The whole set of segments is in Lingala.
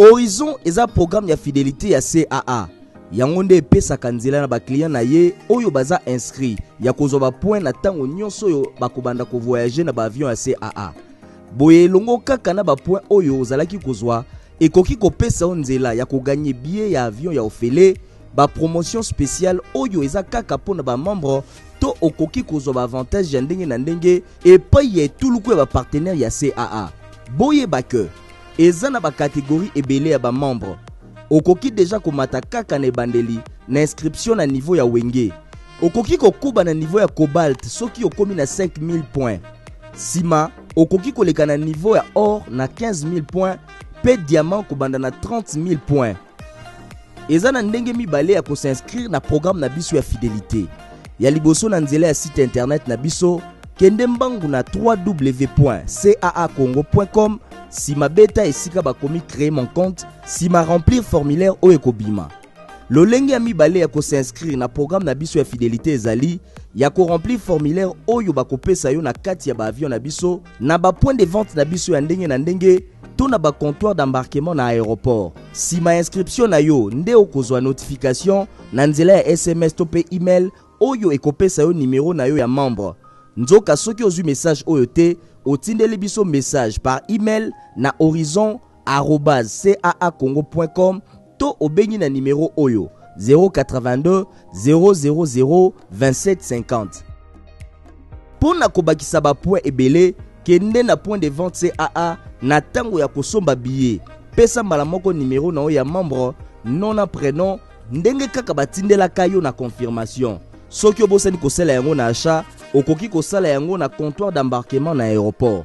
Horizon eza programme ya fidélité ya CAA. Yango nde epesaka nzela na ba client na ye oyo baza inscrit ya kozwa ba point na tango nyonso oyo bakobanda ko voyager na ba avion ya CAA. Boye longo kaka na ba point oyo ozalaki kozwa ekoki kopesa nzela ya koganye billet ya avion ya ofele, ba promotion spéciale oyo eza kaka pona ba membre to okoki kozwa ba avantage ya ndenge na ndenge epai ya etuluku ya ba partenaire ya CAA. Boye bake eza na ba catégorie ebele ya ba membre. Okoki deja komata kaka na ebandeli na inscription na niveau ya wenge. Okoki kokuba na niveau ya cobalt soki okomi na 5000 points. Sima okoki koleka na niveau ya or na 15000 points pe diamant kobanda na 30000 points. Eza na ndenge mibale ya ko s'inscrire na programme na biso ya fidélité. Ya liboso na nzela ya site internet na biso kende mbangu na www.caacongo.com. Sima beta esika bakomi créer mon compte, sima remplir formulaire o ekobima. Lolenge ya mibale ya ko s'inscrire na programme na biso ya fidélité ezali ya ko remplir formulaire oyo bakopesa yo na kati ya ba avion na biso na ba point de vente na biso ya ndenge na ndenge to na ba comptoir d'embarquement na aéroport. Sima inscription na yo nde okozwa notification na nzela ya SMS to pe email oyo ekopesa yo numéro na yo ya membre. Nzoka soki ozwi message oyo te otindeli biso message par email na horizon@caacongo.com to obengi na numéro oyo 082 000 2750. Pona kobakisa ba point ebele kende na point de vente CAA na tango ya kosomba billet. Pesa mbala moko numéro na yo ya membre, nom na prénom, ndenge kaka batindelaka yo na confirmation. Soki obosani kosala yango na achat, okoki kosala yango na comptoir d'embarquement na aéroport.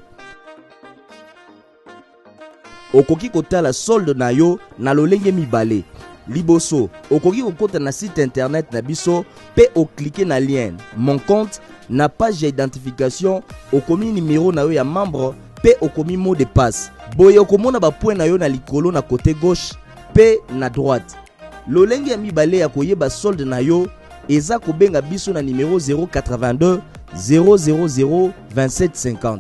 Okoki kotala solde na yo na lolenge mibale. Liboso, okoki kokota na site internet na biso pe okliquer na lien mon compte na page d'identification okomi numéro na yo ya membre pe okomi mot de passe. Boye okomona ba point na yo na likolo na côté gauche pe na droite. Lolenge ya mibale ya koyeba solde na yo eza kobenga biso na numéro 082 000 2750.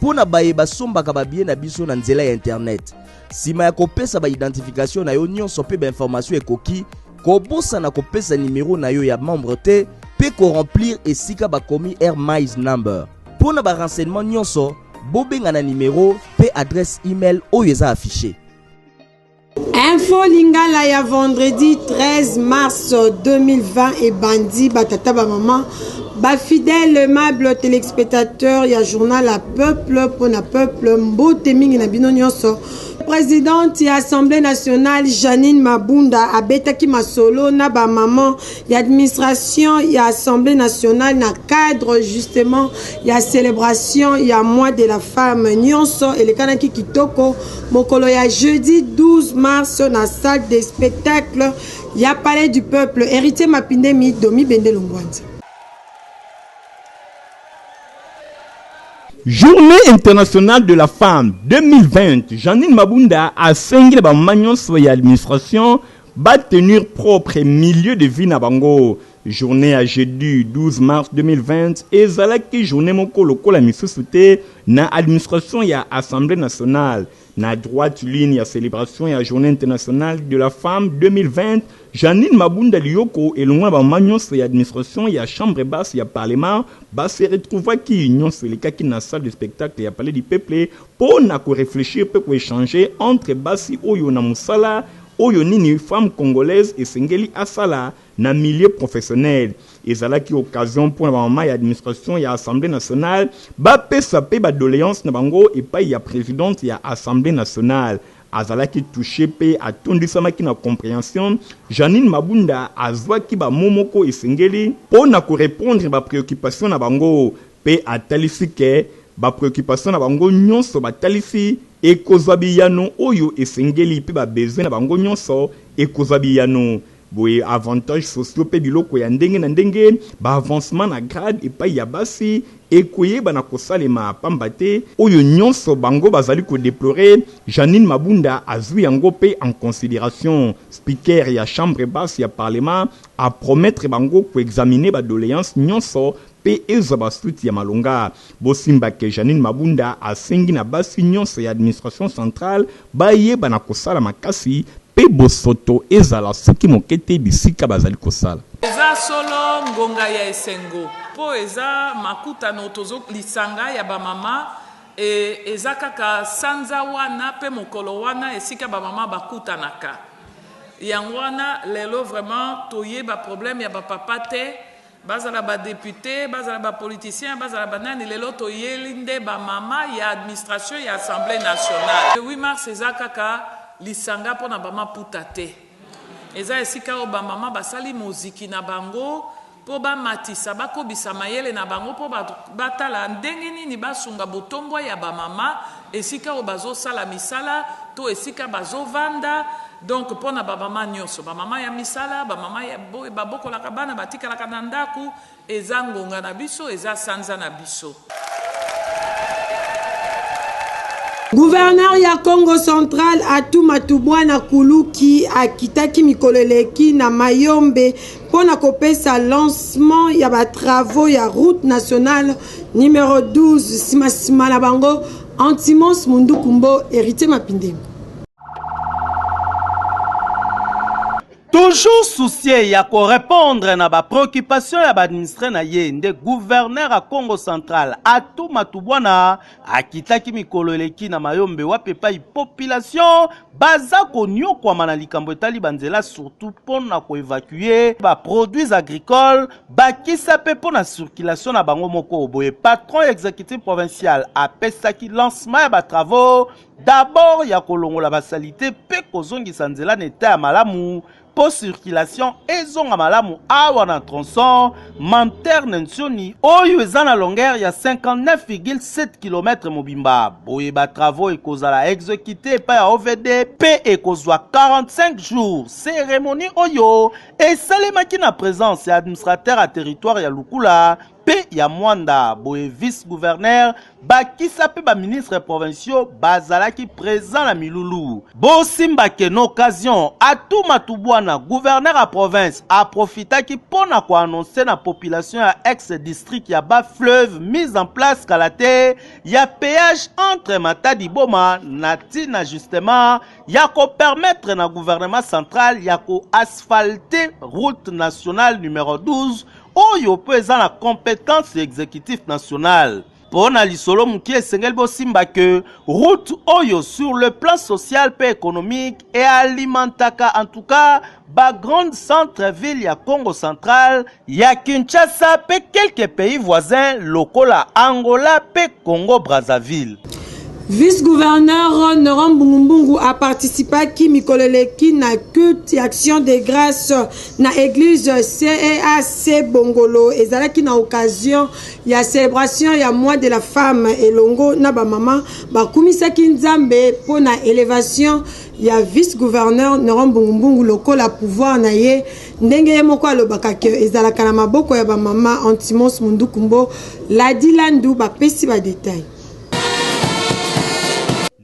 Pona baye basombaka babie na biso na nzela ya internet. Sima ya kopesa ba identification na yo nyonso pe ba information ekoki kobosa na kopesa numéro na yo ya membre te pe ko remplir esika bakomi Air Miles number. Pona ba renseignement nyonso bobenga na numéro pe adresse email oyo eza affiché. Info Lingala ya vendredi 13 mars 2020 et bandi batata ba maman ba fidèle aimable téléspectateur ya journal à peuple pour na peuple mbote mingi na bino nyonso. Présidente ya Assemblée nationale Janine Mabunda abetaki masolo na ba maman ya administration ya Assemblée nationale na cadre justement ya célébration ya mois de la femme nyonso elekanaki kitoko mokolo ya jeudi 12 mars na salle de spectacle ya palais du peuple héritier Mapindemi Domi Bendelongwanza. Journée internationale de la femme 2020. Janine Mabunda a singé ba magnon soya administration ba tenir propre milieu de vie na bango. Journée à jeudi 12 mars 2020 et zalaki journée moko lokola misusuté na administration ya Assemblée nationale. Na droite ligne ya célébration ya journée internationale de la femme 2020, Janine Mabunda Lioko et loin ba magnon ya administration ya chambre basse ya parlement ba se retrouva ki union sur les kaki na salle de spectacle ya palais du peuple pour na ko réfléchir pe ko échanger entre basi oyo na musala oyo nini femme congolaise et sengeli asala na milieu professionnel. Ezalaki occasion pour la maman et administration et Assemblée nationale ba pesa pe ba doléance na bango et pa ya présidente ya Assemblée nationale. Azalaki touché pe atondisama ki na compréhension Janine Mabunda azwaki ba momoko esengeli pour na ko répondre ba préoccupation na bango pe atalisi ke ba préoccupation na bango nyonso batalisi ekozwabi yano oyo esengeli pe ba besoin na bango nyonso ekozwabi yano. Boye avantages sociaux pe biloko ya ndenge na ndenge ba avancement na grade et pa ya basi ekoye bana kosalema pambate oyo nyonso bango bazali ko déplorer. Janine Mabunda azwi yango pe en considération. Speaker ya chambre basse ya parlement a promettre bango ko examiner ba doléance nyonso pe ezwa basuti ya malonga. Bosimbake Janine Mabunda asengi na basi nyonso ya administration centrale bayeba na kosala makasi pe bosoto ezala soki mokete bisika bazali kosala. Eza solo ngonga ya esengo po eza makutano tozo lisanga ya bamama eza kaka sanza wana pe mokolo wana esika bamama bakutanaka yango wana lelo vraiment toyeba problème ya bapapa te bazala badepute bazala bapoliticien bazala banani lelo toyeli nde bamama ya administration ya assemblée nationale. Le 8 mars eza kaka lisanga mpona bama puta te eza esika oyo bamama basali moziki na bango po bamatisa bakobisa mayele na bango po batala ndenge nini basunga botombwa ya bamama esika oyo bazosala misala to esika bazovanda. Donc mpona bamama nyonso bamama ya misala bamama ya babokolaka bana batikalaka na ndaku eza ngonga na biso eza sanza na biso. Gouverneur ya Congo Central Atou Matubwana Kuluki akitaki mikoleleki na Mayombe pona kopesa lancement ya ba travaux ya route nationale numéro 12 simasima na bango Antimos Mundukumbo Héritier Mapinde. Toujours soucié ya ko répondre na ba préoccupation ya ba administrer na ye nde gouverneur à Congo Central Atou Matubwana akitaki mikolo eleki na Mayombe wapepa population baza konyo kwa mana likambo etali banzela surtout pona ko évacuer ba produits agricoles bakisa pe pona circulation na bango moko boye patron exécutif provincial apesaki lancement ya ba travaux d'abord ya kolongola ba salité pe kozongisa nzela neta ya malamu pour circulation ezonga malamu awa na tronçon Manterne Ntioni oyo eza na longueur ya 59,7 km mobimba boye ba travaux ekozala exécuté pa ya OVD pe ekozwa 45 jours. Cérémonie oyo esalemaki na présence ya administrateur à territoire ya Lukula pe ya Mwanda boye vice-gouverneur bakisa pe ba ministre provinciaux bazalaki présent na Milulu. Bosimbake na occasion Atou Matubwana gouverneur à province a profitaki pona ko annoncer na population ya ex-district ya bas fleuve mise en place kalate ya péage entre Matadi Boma na tina justement ya ko permettre na gouvernement central ya ko asphalter route nationale numéro 12 oyo pe eza na compétence exécutif national. Pona lisolo muki esengeli bosimba que route oyo sur le plan social pe économique et alimentaka en tout cas ba grande centre-ville ya Congo Central ya Kinshasa pe quelques pays voisins lokola Angola pe Congo Brazzaville. Vice-gouverneur Noram Bungumbungu a participé à Mikoleleki na culte et action de grâce na église CEAC Bongolo. Et zalaki na occasion ya célébration ya mois de la femme et longo na ba maman ba kumisaki nzambe pour na élévation ya vice-gouverneur Noram Bungumbungu lokola pouvoir na ye ndenge ye moko alobaka ke ezalaka na maboko ya ba maman Antimos Mundukumbo Ladi Landu ba pesi ba détail.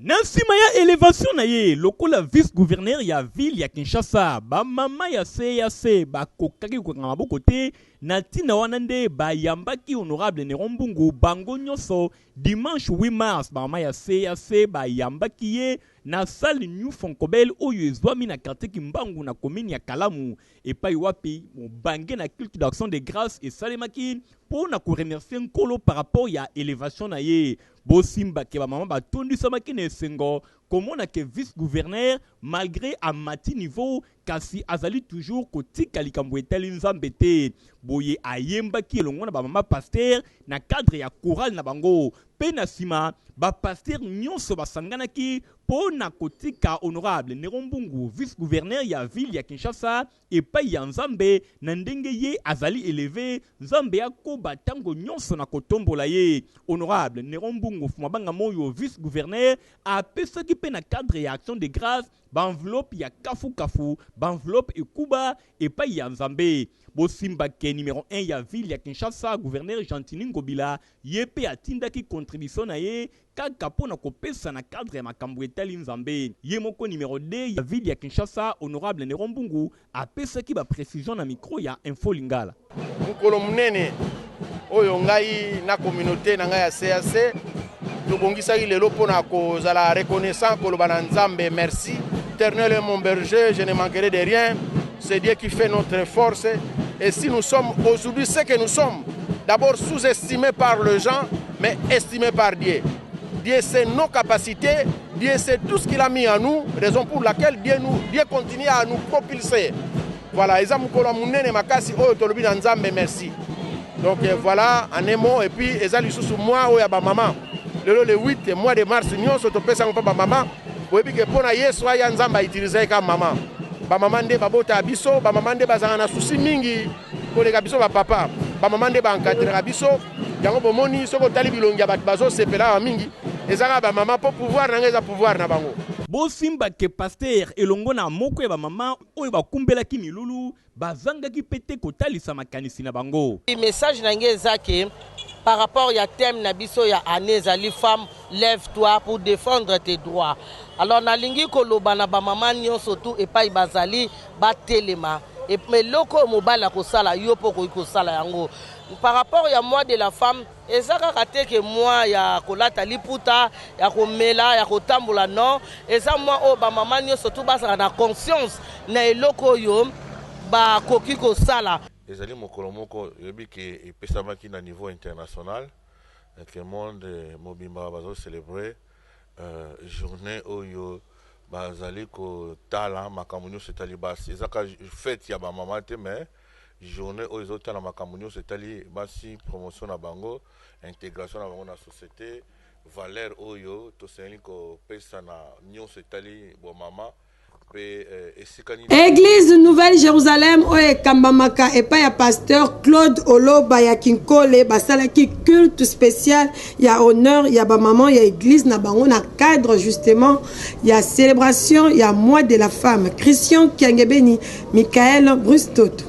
Nansima ya élévation na ye lokola vice-gouverneur ya ville ya Kinshasa ba mama ya CAC ba kokaki ko ngama bokote na tina wana nde ba yambaki honorable Nerombungu bango nyonso dimanche 8 mars ba mama ya CAC ba yambaki ye na salle New Fonkobel oyo ezwami na quartier Kimbangu na commune ya Kalamu epai wapi mo bange na culte d'action de grâce et salemaki pour na ko remercier nkolo par rapport ya élévation na ye bosimba ke ba mama ba tondisamaki na esengo komona ke vice-gouverneur malgré à mati niveau kasi azali toujours kotika likambo etali nzambe te boye ayembaki elongo na ba mama pasteur na cadre ya chorale na bango pe na sima ba pasteur nyonso basanganaki po na kotika honorable Nerombungu vice-gouverneur ya ville ya Kinshasa epai ya nzambe na ndenge ye azali élevé nzambe yako batango nyonso na kotombola ye honorable Nerombungu fumabanga moyo vice-gouverneur apesaki pe na cadre ya action de grâce ba enveloppe ya kafu ba enveloppe ekuba epai ya nzambe bosimba ke numéro 1 ya ville ya Kinshasa gouverneur Gentini Ngobila yepe atindaki contribution na ye kaka pona kopesa na cadre ya makambo etali nzambe ye moko numéro 2 ya ville ya Kinshasa honorable Nerombungu apesaki ba précision na micro ya Info Lingala mukolo munene oyo ngai na communauté na ngai ya CAC tobongisaki lelo mpona kozala reconnaissant koloba na Nzambe merci. Éternel est mon berger, je ne manquerai de rien. C'est Dieu qui fait notre force. Et si nous sommes aujourd'hui ce que nous sommes, d'abord sous-estimés par les gens, mais estimés par Dieu. Dieu sait nos capacités, Dieu sait tout ce qu'il a mis en nous, raison pour laquelle Dieu continue à nous propulser. Voilà, merci. Donc voilà, en un mot, et puis moi, maman. Le 8 mois de mars, nous sommes maman. Oui, que pour Yesu ya Nzamba utiliser comme maman. Ba maman nde babota biso, ba maman nde bazanga na souci mingi ko le biso ba papa. Ba maman nde ba encadrer biso. Yango bomoni soko tali bilongi ya bazo sepela mingi. Ezanga ba maman pour pouvoir na pouvoir na bango. Bo simba ke pasteur elongo na moko ya ba maman oyo ba kumbela ki milulu bazanga ki pete ko talisa makanisi na bango. Message na ngezake par rapport à thème nabiso ya anezali femme lève-toi pour défendre tes droits. Alors na lingi koloba na ba maman nyonso tout et pas bazali ba telema et mais loko mobala ko sala yo poko ko sala yango. Par rapport à moi de la femme ezaka kate ke moi ya kolata liputa ya komela ya kotambola non eza moi o ba maman nyonso tout ba na conscience na eloko yo ba koki ko sala. Ezali mokolo moko yobi ke epesamaki na niveau international que le monde mobimba bazo célébrer journée oyo bazali ko tala makamunyo setali basi ezaka fête ya ba mama te mais journée oyo tala makamunyo setali basi promotion na bango intégration na bango na société valeur oyo to seli ko pesa na nyo setali bo mama. Église Nouvelle-Jérusalem oye kambamaka epa ya pasteur Claude Oloba ya Kinkole basalaki culte spécial ya honneur ya ba maman ya église na bango na cadre justement ya célébration ya mois de la femme. Christian Kiangebeni, Michael Brustoto.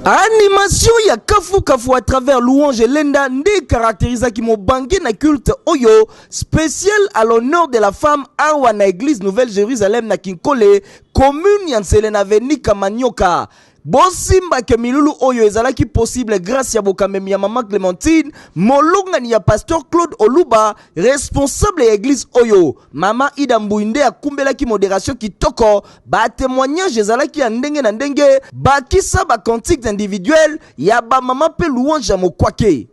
Animation ya kafu à travers louange lenda nde caractérise qui mo banqué na culte oyo spécial à l'honneur de la femme awa na église Nouvelle-Jérusalem na Kinkole commune ya Nselena Veni Kamanyoka. Bosimba ke milulu oyo ezalaki possible grâce ya bokamemi ya Maman Clémentine molongani ya pasteur Claude Oluba responsable ya église oyo Mama Ida Mbuinde akumbelaki modération kitoko ba témoignage ezalaki ya ndenge na ndenge bakisa ba cantiques individuels ya ba mama pe louange ya mokwake.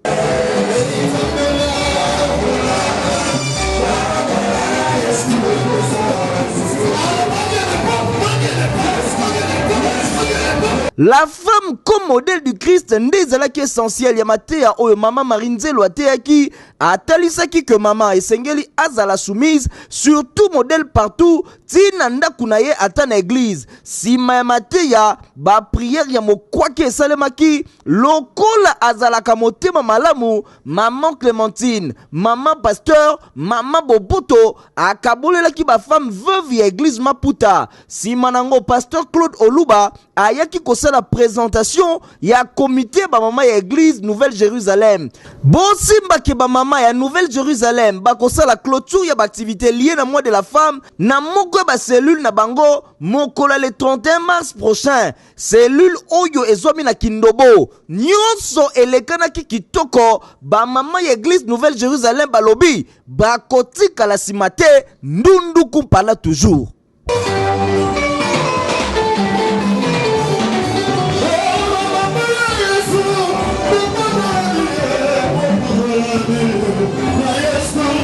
La femme comme modèle du Christ ndezalaki essentiel ya mateya oyo Mama Marinzelo ateyaki atalisaki que Mama esengeli azala soumise surtout modèle partout tina ndaku na ye ata na église sima ya mateya ba prière ya mokwake esalemaki lokola azalaka motema malamu Maman Clémentine Maman Pasteur Maman Boboto akabolelaki ba femme veuve ya église Maputa sima nango Pasteur Claude Oluba ayaki la présentation ya comité ba mama ya église Nouvelle-Jérusalem. Bosimba ke ba mama ya Nouvelle-Jérusalem ba la clôture ya ba activité liée na mois de la femme na moko ba cellule na bango mokola le 31 mars prochain. Cellule oyo ezomi na Kindobo. Nyonso elekana ki kitoko ba mama ya église Nouvelle-Jérusalem ba lobi ba kotika la simate ndundu kumpala toujours.